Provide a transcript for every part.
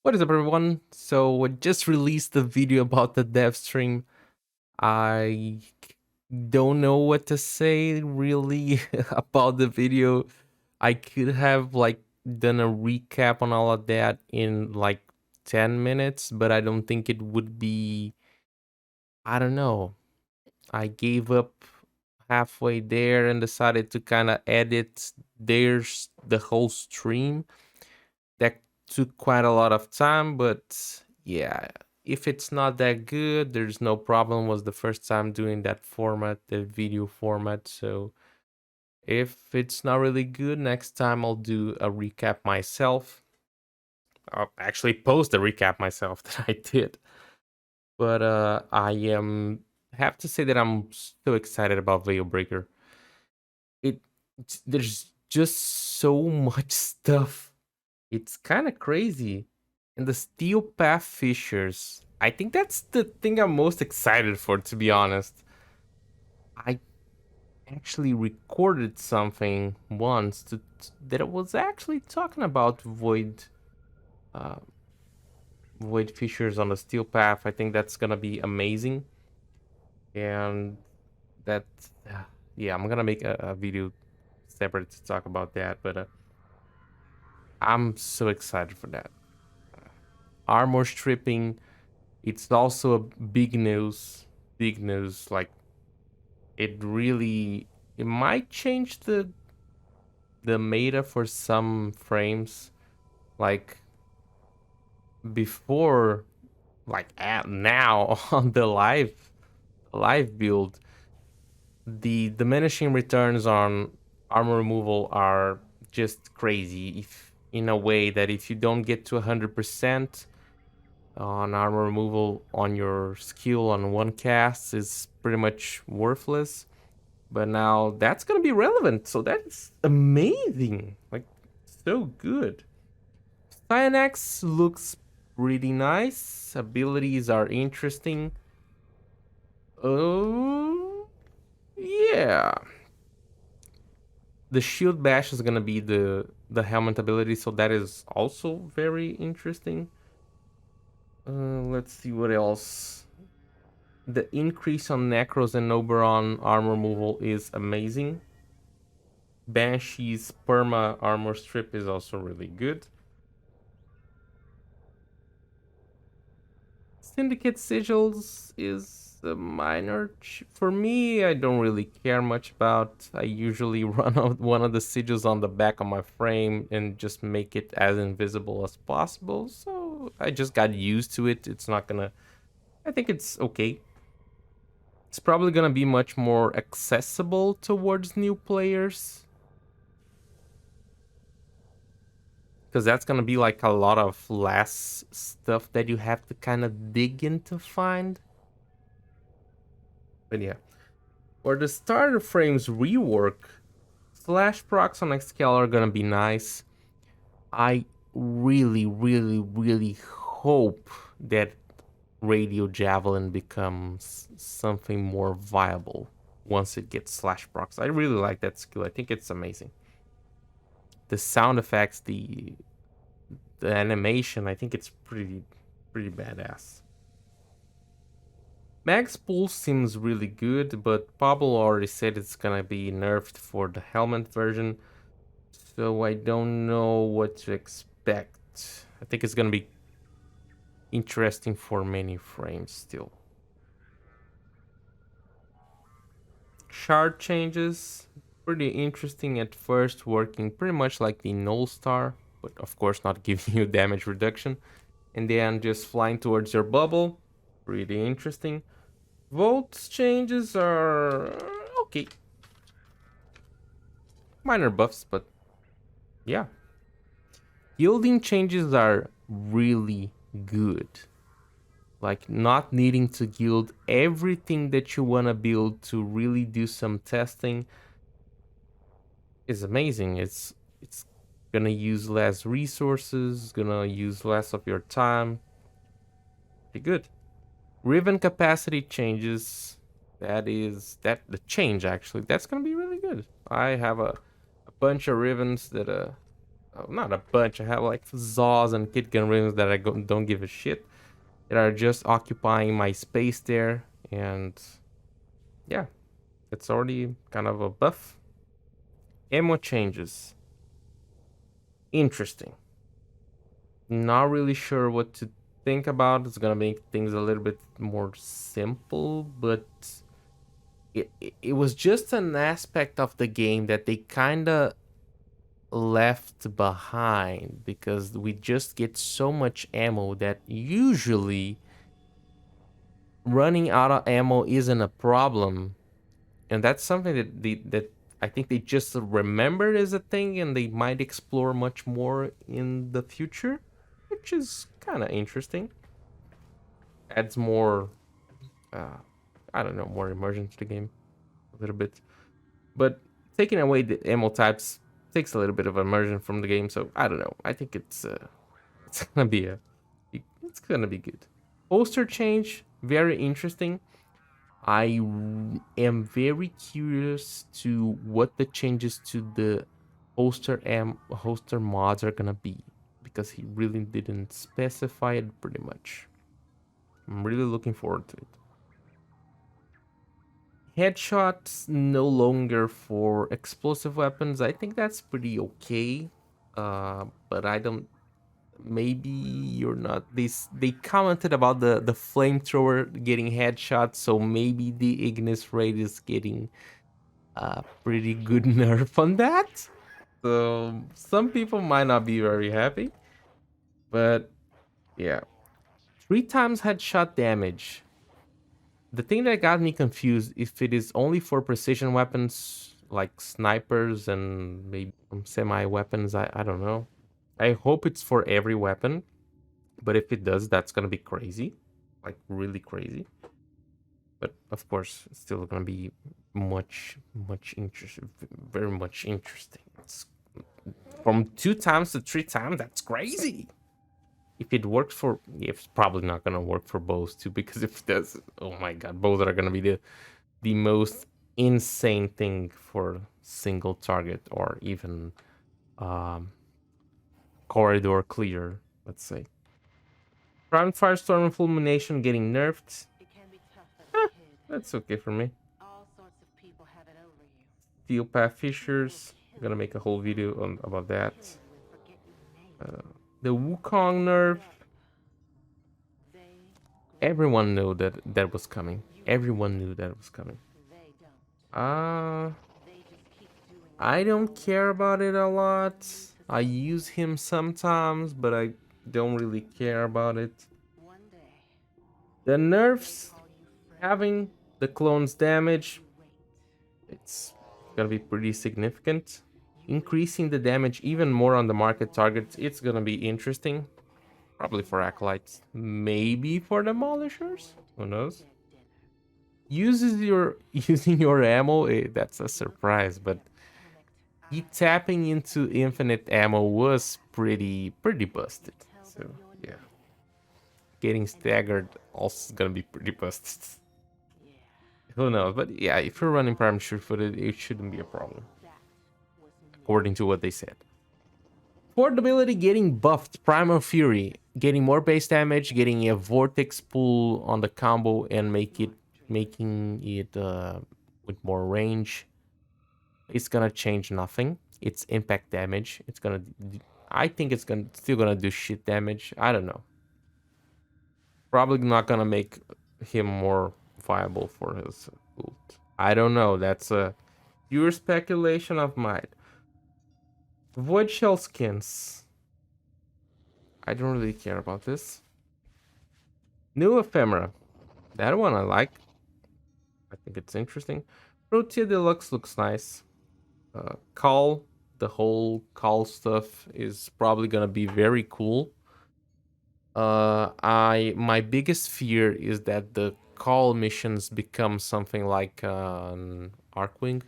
What is up, everyone? So I just released a video about the Devstream. I don't know what to say really about the video. I could have done a recap on all of that in like 10 minutes, but I don't think it would be. I don't know. I gave up halfway there and decided to kind of edit there's the whole stream. That took quite a lot of time, but yeah, if it's not that good, there's no problem. Was the first time doing that format, the video format. So if it's not really good, next time I'll do a recap myself. I'll actually post a recap myself that I did. But I am have to say that I'm so excited about Veilbreaker. It there's just so much stuff. It's kind of crazy. And the steel path fissures. I think that's the thing I'm most excited for, to be honest. I actually recorded something once that was actually talking about uh, void fissures on the steel path. I think that's gonna be amazing. And that, yeah, I'm gonna make a video separate to talk about that. But I'm so excited for that. Armor stripping. It's also a big news. Big news. Like it might change the meta for some frames. Like before, like at now on the live build, the diminishing returns on armor removal are just crazy. If in a way that if you don't get to 100% on armor removal on your skill on one cast is pretty much worthless. But now that's gonna be relevant, so that's amazing. Like so good. Cyanax looks pretty nice. Abilities are interesting. Oh yeah. The shield bash is gonna be the helmet ability, so that is also very interesting. Let's see what else. The increase on Necros and Oberon armor removal is amazing. Banshee's perma armor strip is also really good. Syndicate sigils is a minor. For me, I don't really care much about. I usually run out one of the sigils on the back of my frame and just make it as invisible as possible. So I just got used to it. It's not gonna. I think it's okay. It's probably gonna be much more accessible towards new players, because that's gonna be like a lot of less stuff that you have to kind of dig in to find. But yeah, for the starter frames rework, slash procs on Excal are gonna be nice. I really hope that Radio Javelin becomes something more viable once it gets slash procs. I really like that skill. I think it's amazing. The sound effects, the animation, I think it's pretty badass. Max Pulse seems really good, but Pablo already said it's gonna be nerfed for the helmet version, so I don't know what to expect. I think it's gonna be interesting for many frames still. Shard changes, pretty interesting at first, working pretty much like the Null Star, but of course not giving you damage reduction. And then just flying towards your bubble, pretty interesting. Volt's changes are okay. Minor buffs, but yeah. Yielding changes are really good. Like not needing to yield everything that you want to build to really do some testing is amazing. It's gonna use less resources, gonna use less of your time. Pretty good. Riven capacity changes. That the change actually. That's gonna be really good. I have a bunch of Rivens that not a bunch. I have like Zaws and kit gun rings that don't give a shit. That are just occupying my space there, and yeah, it's already kind of a buff. Ammo changes. Interesting. Not really sure what to think about. It's gonna make things a little bit more simple, but it was just an aspect of the game that they kind of left behind because we just get so much ammo that usually running out of ammo isn't a problem, and that's something that I think they just remembered as a thing, and they might explore much more in the future, which is kind of interesting. Adds more, uh, I don't know, more immersion to the game a little bit, but taking away the ammo types takes a little bit of immersion from the game. So I don't know. I think it's gonna be it's gonna be good. Poster change, very interesting. Am very curious to what the changes to the hoster mods are gonna be because he really didn't specify it pretty much. I'm really looking forward to it. Headshots no longer for explosive weapons. I think that's pretty okay. But I don't. Maybe you're not. They commented about the flamethrower getting headshots, so maybe the Ignis rate is getting a pretty good nerf on that. So some people might not be very happy, but yeah, 3 times headshot damage. The thing that got me confused if it is only for precision weapons like snipers and maybe some semi weapons. I don't know. I hope it's for every weapon, but if it does, that's gonna be crazy, like really crazy. But of course, it's still gonna be much interesting, very much interesting. It's from 2 times to 3 times. That's crazy. If it works for, it's probably not gonna work for bows too, because if it does, oh my god, bows are gonna be the most insane thing for single target or even um, corridor clear. Let's say. Prime Firestorm and Fulmination getting nerfed. That's okay for me. Steel Path Fissures. I'm gonna make a whole video about that. The Wukong nerf. Everyone knew that that was coming. Everyone knew that was coming. Uh, I don't care about it a lot. I use him sometimes, but I don't really care about it. The nerfs having the clones damage, it's gonna be pretty significant. Increasing the damage even more on the market targets, it's gonna be interesting. Probably for acolytes, maybe for demolishers. Who knows? Using your ammo. That's a surprise, but he tapping into infinite ammo was pretty busted. So yeah, getting staggered also is gonna be pretty busted. Who knows? But yeah, if you're running prime sure footed, it shouldn't be a problem, according to what they said. Portability getting buffed. Primal Fury getting more base damage, getting a vortex pull on the combo, and making it with more range. It's gonna change nothing. It's impact damage. It's gonna. I think it's gonna still gonna do shit damage. I don't know. Probably not gonna make him more viable for his ult. I don't know. That's a pure speculation of mine. Void shell skins. I don't really care about this. New ephemera. That one I like. I think it's interesting. Protea Deluxe looks nice. Call, the whole call stuff is probably gonna be very cool. My biggest fear is that the call missions become something like an Arcwing,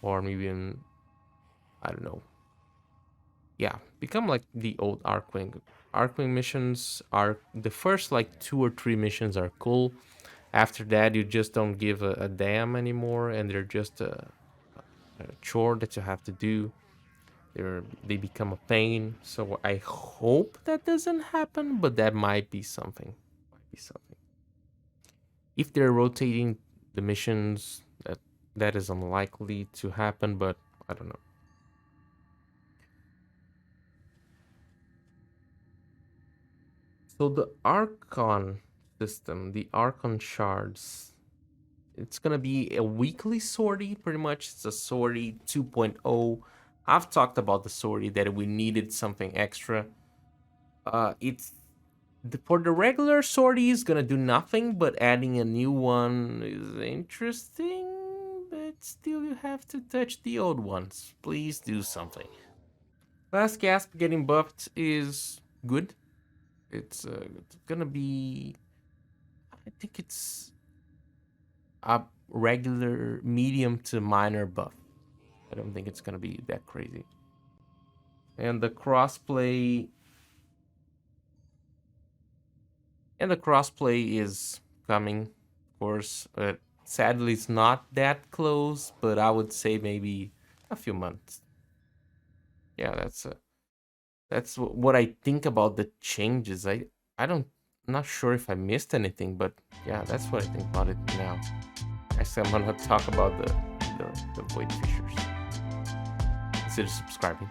or maybe an, I don't know. Yeah, become like the old Arcwing. Arcwing missions are the first like 2 or 3 missions are cool. After that, you just don't give a damn anymore, and they're just a chore that you have to do. they become a pain. So I hope that doesn't happen, but that might be something. If they're rotating the missions, that is unlikely to happen, but I don't know. So the Archon system, the Archon shards, it's gonna be a weekly sortie, pretty much. It's a sortie 2.0. I've talked about the sortie that we needed something extra. For the regular sortie is gonna do nothing, but adding a new one is interesting. But still, you have to touch the old ones. Please do something. Last Gasp getting buffed is good. It's gonna be. I think it's a regular medium to minor buff. I don't think it's gonna be that crazy. And the crossplay is coming, of course. Sadly, it's not that close, but I would say maybe a few months. Yeah, that's what I think about the changes. I'm not sure if I missed anything, but yeah, that's what I think about it now. Actually, I'm gonna talk about the void fissures. Consider subscribing.